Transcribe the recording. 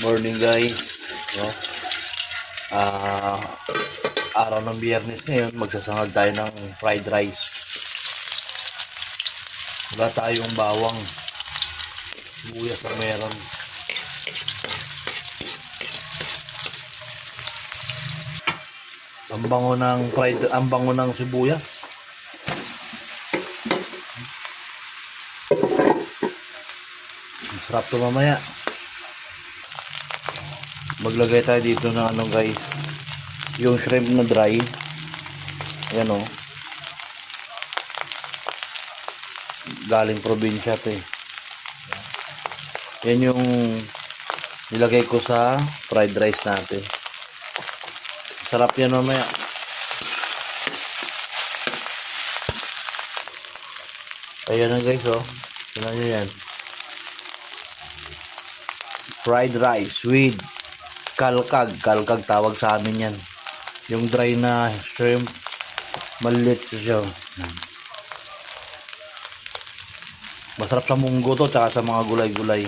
Morning guys, no? Ah, araw ng Biyernes ngayon, magsasangag tayo ng fried rice. Wala tayong bawang, sibuyas na meron. Ang bango ng sibuyas. Masarap to mamaya. Maglagay tayo dito ng ano guys, yung shrimp na dry. Ayan o. Galing probinsya to eh. Yan yung nilagay ko sa fried rice natin. Sarap yan mamaya. Ayan na guys oh. Tignan nyo yan. Fried rice with kalkag. Kalkag tawag sa amin yan. Yung dry na shrimp. Maliit siya. Masarap sa munggo to tsaka sa mga gulay-gulay.